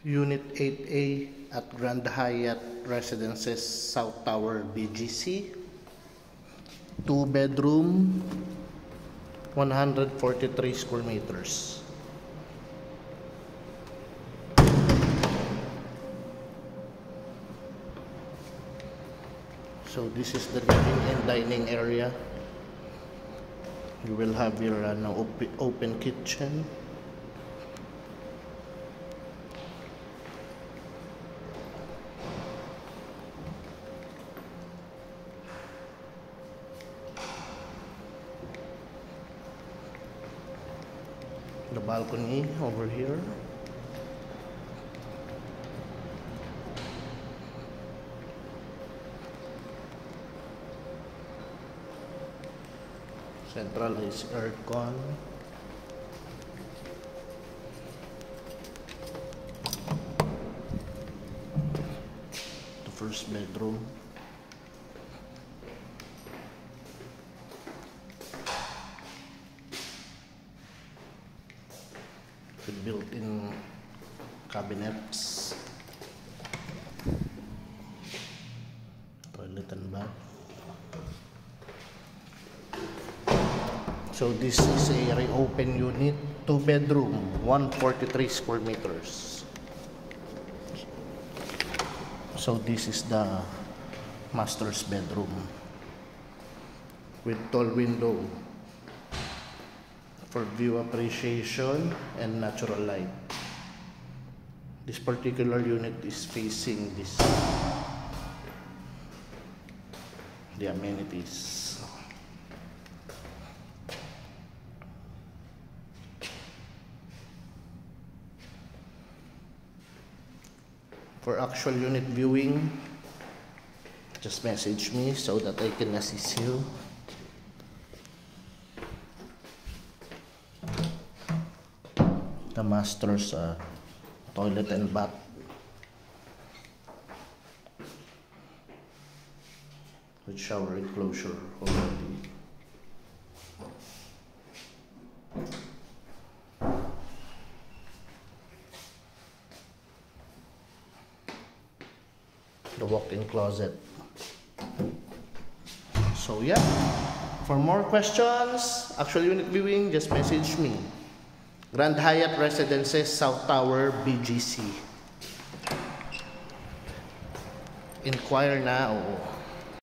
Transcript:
Unit 8A at Grand Hyatt Residences South Tower, BGC. 2-bedroom, 143 square meters. So this is the living and dining area. You will have your open kitchen. The balcony over here. Centralized aircon. The first bedroom. With built-in cabinets, toilet and bath. So this is a reopen unit, 2-bedroom, 143 square meters. So this is the master's bedroom with tall window for view appreciation and natural light. This particular unit is facing this, the amenities. For actual unit viewing, just message me so that I can assist you. The master's toilet and bath. With shower enclosure already. The walk-in closet. So yeah, for more questions, actual unit viewing, just message me. Grand Hyatt Residences South Tower, BGC. Inquire now.